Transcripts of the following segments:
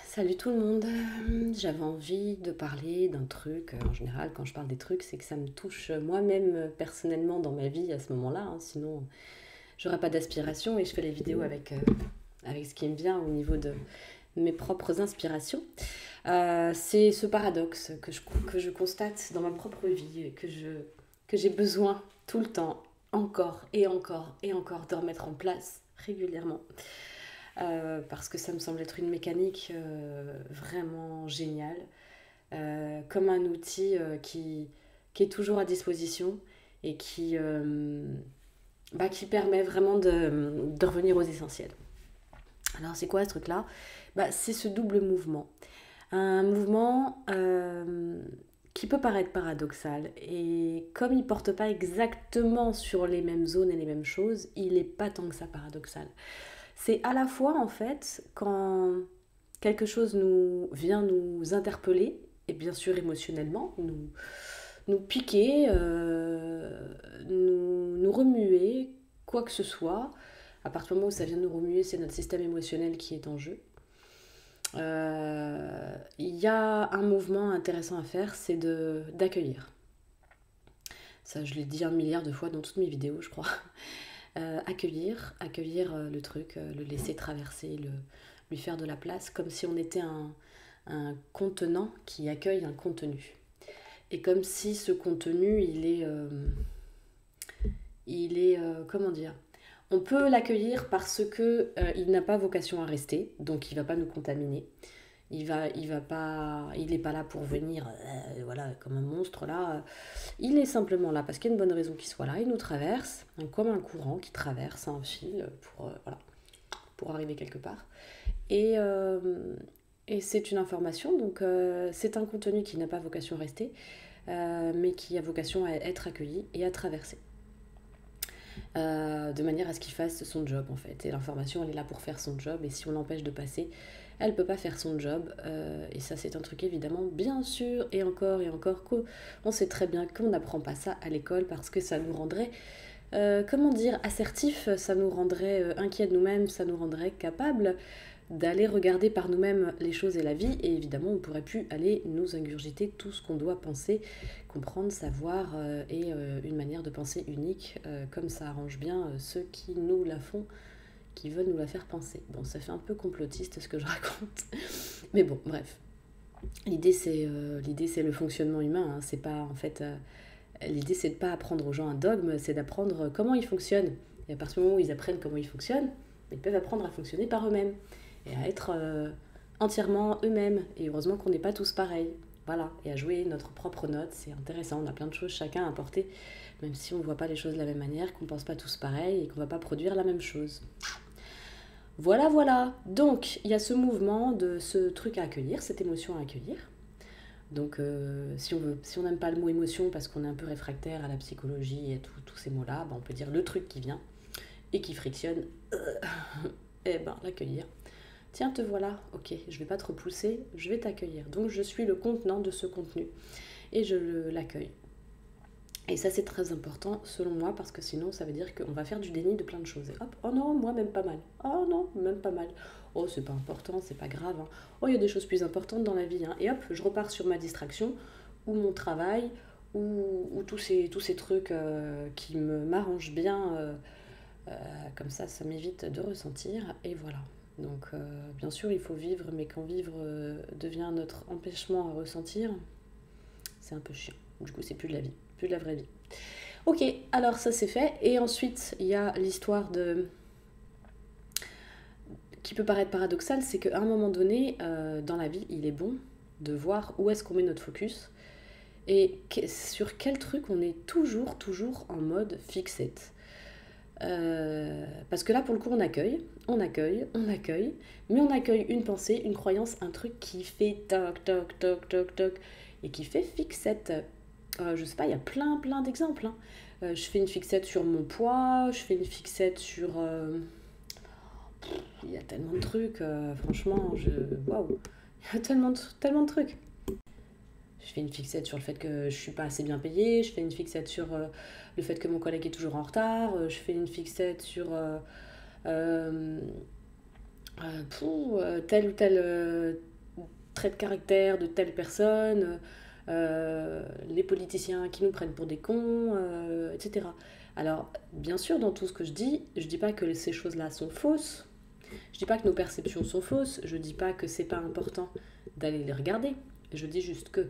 Salut tout le monde. J'avais envie de parler d'un truc. En général, quand je parle des trucs, c'est que ça me touche moi-même personnellement dans ma vie à ce moment-là, hein. Sinon, j'aurais pas d'aspiration et je fais les vidéos avec ce qui me vient au niveau de mes propres inspirations. C'est ce paradoxe que je constate dans ma propre vie et que j'ai besoin tout le temps, encore et encore et encore, de remettre en place régulièrement. Parce que ça me semble être une mécanique vraiment géniale, comme un outil qui est toujours à disposition et qui permet vraiment de revenir aux essentiels. Alors c'est quoi ce truc-là? C'est ce double mouvement. Un mouvement qui peut paraître paradoxal, et comme il ne porte pas exactement sur les mêmes zones et les mêmes choses, il n'est pas tant que ça paradoxal. C'est à la fois, en fait, quand quelque chose vient nous interpeller, et bien sûr émotionnellement, nous piquer, nous remuer, quoi que ce soit. À partir du moment où ça vient nous remuer, c'est notre système émotionnel qui est en jeu. Il y a un mouvement intéressant à faire, c'est d'accueillir. Ça, je l'ai dit un milliard de fois dans toutes mes vidéos, je crois. Accueillir le truc, le laisser traverser, lui faire de la place, comme si on était un contenant qui accueille un contenu. Et comme si ce contenu, comment dire, on peut l'accueillir parce que il n'a pas vocation à rester, donc il ne va pas nous contaminer. Il est pas là pour venir, voilà, comme un monstre là. Il est simplement là parce qu'il y a une bonne raison qu'il soit là. Il nous traverse, comme un courant qui traverse un fil pour arriver quelque part. Et, euh, et c'est une information, donc c'est un contenu qui n'a pas vocation à rester, mais qui a vocation à être accueilli et à traverser. De manière à ce qu'il fasse son job en fait. Et l'information, elle est là pour faire son job, et si on l'empêche de passer, elle peut pas faire son job. Et ça, c'est un truc évidemment, bien sûr, et encore, qu'on sait très bien qu'on n'apprend pas ça à l'école, parce que ça nous rendrait, comment dire, assertif, ça nous rendrait inquiets de nous-mêmes, ça nous rendrait capables d'aller regarder par nous-mêmes les choses et la vie, et évidemment on ne pourrait plus aller nous ingurgiter tout ce qu'on doit penser, comprendre, savoir, et une manière de penser unique, comme ça arrange bien ceux qui nous la font, qui veulent nous la faire penser. Bon, ça fait un peu complotiste ce que je raconte, mais bon, bref. L'idée c'est le fonctionnement humain, hein. C'est pas en fait l'idée c'est de pas apprendre aux gens un dogme, c'est d'apprendre comment ils fonctionnent. Et à partir du moment où ils apprennent comment ils fonctionnent, ils peuvent apprendre à fonctionner par eux-mêmes et à être entièrement eux-mêmes. Et heureusement qu'on n'est pas tous pareils. Voilà, et à jouer notre propre note, c'est intéressant. On a plein de choses chacun à apporter, même si on ne voit pas les choses de la même manière, qu'on ne pense pas tous pareil et qu'on ne va pas produire la même chose. Voilà, voilà. Donc, il y a ce mouvement de ce truc à accueillir, cette émotion à accueillir. Donc, si on n'aime pas le mot émotion parce qu'on est un peu réfractaire à la psychologie et tous ces mots-là, on peut dire le truc qui vient et qui frictionne, et l'accueillir. Tiens, te voilà, ok, je vais pas te repousser, je vais t'accueillir. Donc je suis le contenant de ce contenu et je l'accueille. Et ça c'est très important selon moi, parce que sinon ça veut dire qu'on va faire du déni de plein de choses. Et hop, oh non, moi même pas mal. Oh non, même pas mal. Oh, c'est pas important, c'est pas grave, hein. Oh, il y a des choses plus importantes dans la vie, hein. Et hop, je repars sur ma distraction, ou mon travail, ou tous ces trucs qui m'arrangent bien. Comme ça m'évite de ressentir. Et voilà. Donc, bien sûr, il faut vivre, mais quand vivre devient notre empêchement à ressentir, c'est un peu chiant. Du coup, c'est plus de la vie, plus de la vraie vie. Ok, alors ça c'est fait. Et ensuite, il y a l'histoire qui peut paraître paradoxale, c'est qu'à un moment donné, dans la vie, il est bon de voir où est-ce qu'on met notre focus et sur quel truc on est toujours en mode fixette. Parce que là, pour le coup, on accueille, mais on accueille une pensée, une croyance, un truc qui fait toc, toc, toc, toc, toc, et qui fait fixette. Je sais pas, il y a plein d'exemples, hein. Je fais une fixette sur mon poids, je fais une fixette sur... il y a tellement de trucs, franchement, waouh, il y a tellement de trucs. Je fais une fixette sur le fait que je suis pas assez bien payée, je fais une fixette sur le fait que mon collègue est toujours en retard, je fais une fixette sur euh, tel ou tel trait de caractère de telle personne, les politiciens qui nous prennent pour des cons, etc. Alors, bien sûr, dans tout ce que je dis pas que ces choses-là sont fausses, je dis pas que nos perceptions sont fausses, je dis pas que c'est pas important d'aller les regarder. Je dis juste que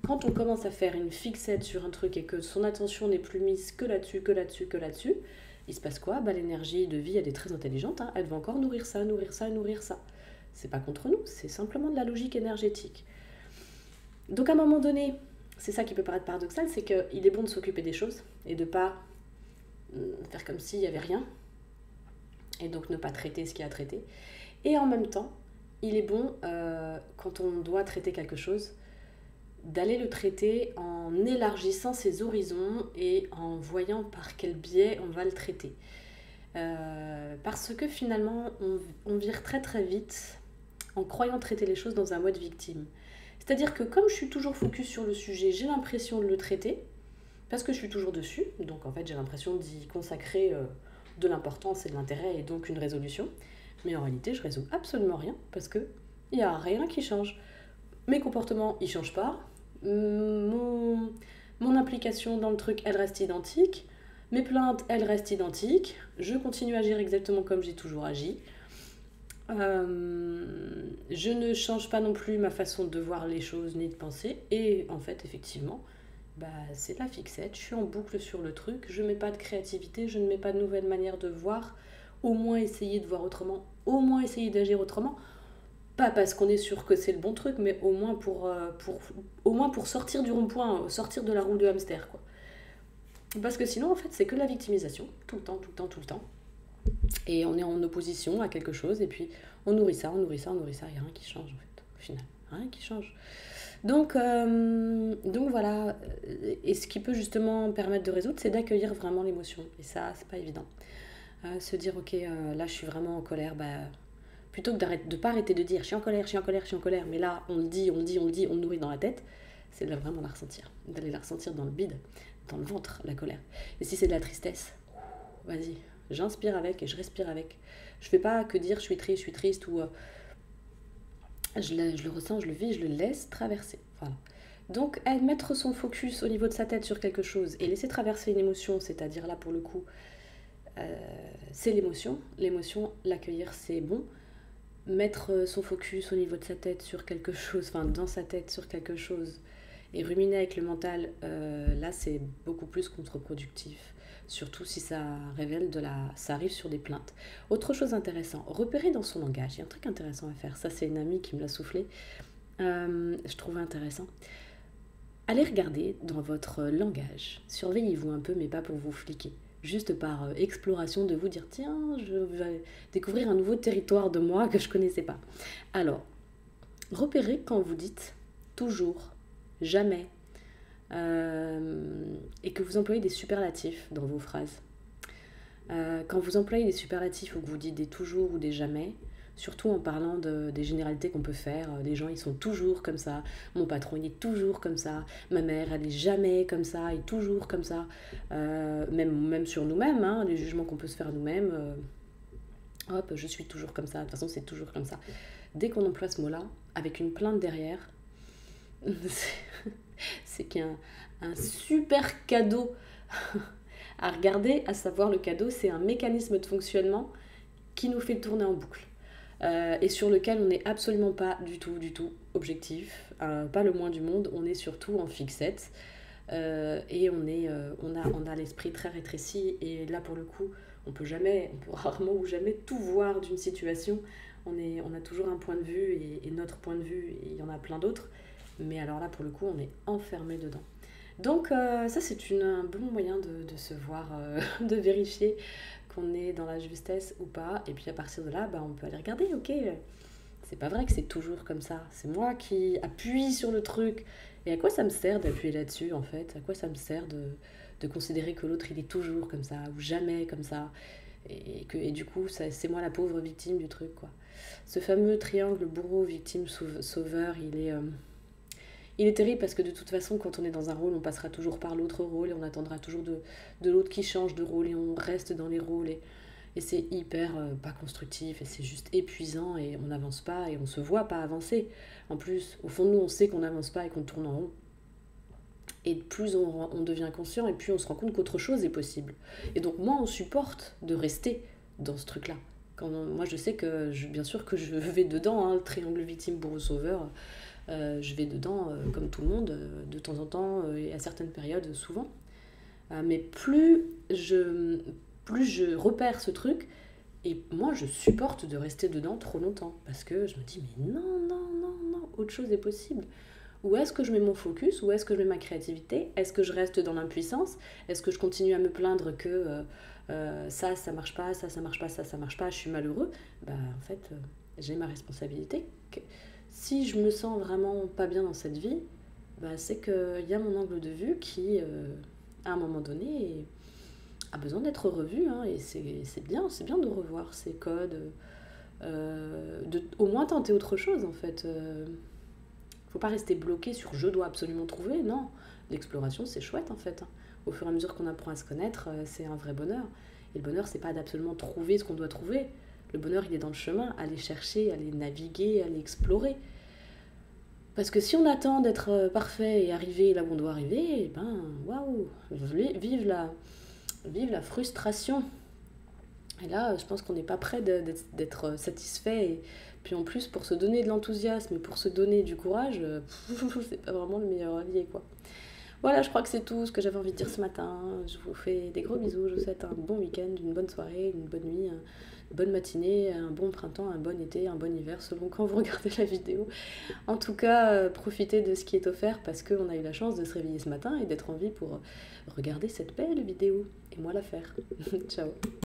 quand on commence à faire une fixette sur un truc et que son attention n'est plus mise que là-dessus, que là-dessus, que là-dessus, il se passe quoi? Bah, l'énergie de vie, elle est très intelligente, hein, elle va encore nourrir ça, nourrir ça, nourrir ça. C'est pas contre nous, c'est simplement de la logique énergétique. Donc à un moment donné, c'est ça qui peut paraître paradoxal, c'est qu'il est bon de s'occuper des choses et de pas faire comme s'il n'y avait rien, et donc ne pas traiter ce qu'il y a à traiter. Et en même temps, il est bon, quand on doit traiter quelque chose, d'aller le traiter en élargissant ses horizons et en voyant par quel biais on va le traiter. Parce que finalement, on vire très très vite en croyant traiter les choses dans un mode victime. C'est-à-dire que comme je suis toujours focus sur le sujet, j'ai l'impression de le traiter, parce que je suis toujours dessus, donc en fait j'ai l'impression d'y consacrer de l'importance et de l'intérêt et donc une résolution. Mais en réalité, je résous absolument rien, parce qu'il n'y a rien qui change. Mes comportements, ils ne changent pas. Mon implication dans le truc, elle reste identique. Mes plaintes, elles restent identiques. Je continue à agir exactement comme j'ai toujours agi. Je ne change pas non plus ma façon de voir les choses ni de penser. Et en fait, effectivement, bah, c'est de la fixette. Je suis en boucle sur le truc. Je ne mets pas de créativité, je ne mets pas de nouvelles manières de voir. Au moins essayer de voir autrement, au moins essayer d'agir autrement. Pas parce qu'on est sûr que c'est le bon truc, mais au moins pour sortir du rond-point, sortir de la roue de hamster, quoi. Parce que sinon, en fait, c'est que de la victimisation, tout le temps, tout le temps, tout le temps. Et on est en opposition à quelque chose, et puis on nourrit ça, on nourrit ça, on nourrit ça, il n'y a rien qui change, en fait, au final. Rien qui change. Donc voilà, et ce qui peut justement permettre de résoudre, c'est d'accueillir vraiment l'émotion. Et ça, c'est pas évident. Se dire, ok, là, je suis vraiment en colère, bah... Plutôt que de ne pas arrêter de dire je suis en colère, je suis en colère, je suis en colère, mais là on le dit, on le dit, on le dit, on le nourrit dans la tête, c'est de vraiment la ressentir, d'aller la ressentir dans le bide, dans le ventre, la colère. Et si c'est de la tristesse, vas-y, j'inspire avec et je respire avec. Je fais pas que dire je suis triste ou je le ressens, je le vis, je le laisse traverser. Voilà. Donc mettre son focus au niveau de sa tête sur quelque chose et laisser traverser une émotion, c'est-à-dire là pour le coup, c'est l'émotion. L'émotion, l'accueillir, c'est bon. Mettre son focus au niveau de sa tête sur quelque chose, enfin dans sa tête sur quelque chose, et ruminer avec le mental, là c'est beaucoup plus contre-productif. Surtout si ça révèle ça arrive sur des plaintes. Autre chose intéressante, repérer dans son langage. Il y a un truc intéressant à faire. Ça c'est une amie qui me l'a soufflé. Je trouvais intéressant. Allez regarder dans votre langage. Surveillez-vous un peu, mais pas pour vous fliquer. Juste par exploration de vous dire tiens, je vais découvrir un nouveau territoire de moi que je ne connaissais pas. Alors, repérez quand vous dites toujours, jamais, et que vous employez des superlatifs dans vos phrases. Quand vous employez des superlatifs ou que vous dites des toujours ou des jamais, surtout en parlant des généralités qu'on peut faire, les gens ils sont toujours comme ça, mon patron il est toujours comme ça, ma mère elle est jamais comme ça, et toujours comme ça, même sur nous-mêmes, hein, les jugements qu'on peut se faire nous-mêmes, hop, je suis toujours comme ça, de toute façon c'est toujours comme ça. Dès qu'on emploie ce mot-là, avec une plainte derrière, c'est qu'il y a un super cadeau à regarder, à savoir le cadeau, c'est un mécanisme de fonctionnement qui nous fait tourner en boucle. Et sur lequel on n'est absolument pas du tout objectif, pas le moins du monde, on est surtout en fixette, et on a l'esprit très rétréci, et là pour le coup, on peut rarement ou jamais tout voir d'une situation, on a toujours un point de vue, et notre point de vue, et il y en a plein d'autres, mais alors là pour le coup, on est enfermé dedans. Donc ça c'est un bon moyen de se voir, de vérifier qu'on est dans la justesse ou pas, et puis à partir de là, bah, on peut aller regarder, ok, c'est pas vrai que c'est toujours comme ça, c'est moi qui appuie sur le truc, et à quoi ça me sert d'appuyer là-dessus en fait, à quoi ça me sert de considérer que l'autre il est toujours comme ça, ou jamais comme ça, et du coup c'est moi la pauvre victime du truc, quoi. Ce fameux triangle bourreau, victime, sauveur, il est terrible parce que de toute façon, quand on est dans un rôle, on passera toujours par l'autre rôle et on attendra toujours de l'autre qui change de rôle et on reste dans les rôles. Et c'est hyper pas constructif, et c'est juste épuisant, et on n'avance pas, et on se voit pas avancer. En plus, au fond de nous, on sait qu'on n'avance pas et qu'on tourne en rond. Et plus on devient conscient, et plus on se rend compte qu'autre chose est possible. Et donc moins on supporte de rester dans ce truc-là. Moi je sais que, bien sûr que je vais dedans, hein, le triangle victime bourreau sauveur, je vais dedans comme tout le monde, de temps en temps, et à certaines périodes souvent. Mais plus je repère ce truc, et moi je supporte de rester dedans trop longtemps. Parce que je me dis, mais non, non, non, non, autre chose est possible. Où est-ce que je mets mon focus? Où est-ce que je mets ma créativité? Est-ce que je reste dans l'impuissance? Est-ce que je continue à me plaindre que ça marche pas, ça marche pas, ça marche pas, je suis malheureux? Bah, en fait, j'ai ma responsabilité. Si je me sens vraiment pas bien dans cette vie, bah, c'est qu'il y a mon angle de vue qui, à un moment donné, a besoin d'être revu. Hein, et c'est bien de revoir ces codes, de au moins tenter autre chose en fait. Faut pas rester bloqué sur je dois absolument trouver, non. L'exploration, c'est chouette en fait. Au fur et à mesure qu'on apprend à se connaître, c'est un vrai bonheur. Et le bonheur, c'est pas d'absolument trouver ce qu'on doit trouver. Le bonheur, il est dans le chemin, aller chercher, aller naviguer, aller explorer. Parce que si on attend d'être parfait et arriver là où on doit arriver, ben waouh, vive la frustration. Et là, je pense qu'on n'est pas prêt d'être satisfait. Et puis en plus, pour se donner de l'enthousiasme et pour se donner du courage, c'est pas vraiment le meilleur allié, quoi. Voilà, je crois que c'est tout ce que j'avais envie de dire ce matin. Je vous fais des gros bisous. Je vous souhaite un bon week-end, une bonne soirée, une bonne nuit, une bonne matinée, un bon printemps, un bon été, un bon hiver, selon quand vous regardez la vidéo. En tout cas, profitez de ce qui est offert parce qu'on a eu la chance de se réveiller ce matin et d'être en vie pour regarder cette belle vidéo et moi la faire. Ciao.